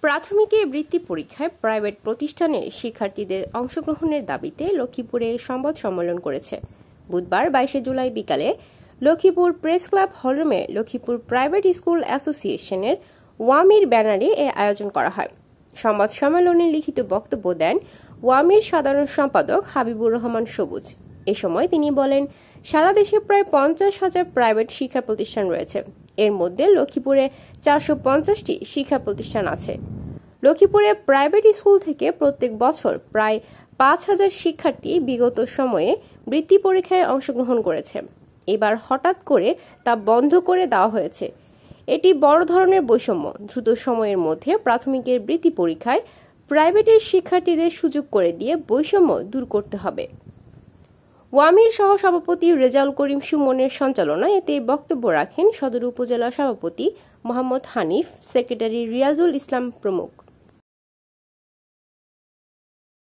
প্রাথমিকে বৃত্তি পরীক্ষায় প্রাইভেট প্রতিষ্ঠানের শিক্ষার্থীদের অংশগ্রহণের দাবিতে লক্ষ্মীপুরে সংবাদ সম্মেলন করেছে। বুধবার 22 জুলাই বিকালে লক্ষ্মীপুর প্রেস ক্লাব হলরুমে লক্ষ্মীপুর প্রাইভেট স্কুল অ্যাসোসিয়েশনের ওয়ামির ব্যানারে এ আয়োজন করা হয়। সংবাদ সম্মেলনে লিখিত বক্তব্য দেন ওয়ামির সাধারণ সম্পাদক হাবিবুর রহমান সবুজ। এ সময় তিনি বলেন, সারা দেশে প্রায় 50,000 প্রাইভেট শিক্ষা প্রতিষ্ঠান রয়েছে। এর মধ্যে লক্ষ্মীপুরে 450টি শিক্ষা প্রতিষ্ঠান আছে। লক্ষ্মীপুরে প্রাইভেট স্কুল থেকে প্রত্যেক বছর প্রায় 5,000 শিক্ষার্থী বিগত সময়ে বৃত্তি পরীক্ষায় অংশগ্রহণ করেছে। এবার হঠাৎ করে তা বন্ধ করে দেওয়া হয়েছে। এটি বড় ধরনের বৈষম্য। দ্রুত সময়ের মধ্যে প্রাথমিকের বৃত্তি পরীক্ষায় প্রাইভেটের শিক্ষার্থীদের সুযোগ করে দিয়ে বৈষম্য দূর করতে হবে। ওয়ামির সহ সভাপতি রেজাউল করিম সুমনের সঞ্চালনায় এতে বক্তব্য রাখেন সদর উপজেলা সভাপতি মোহাম্মদ হানিফ, সেক্রেটারি রিয়াজুল ইসলাম প্রমুখ।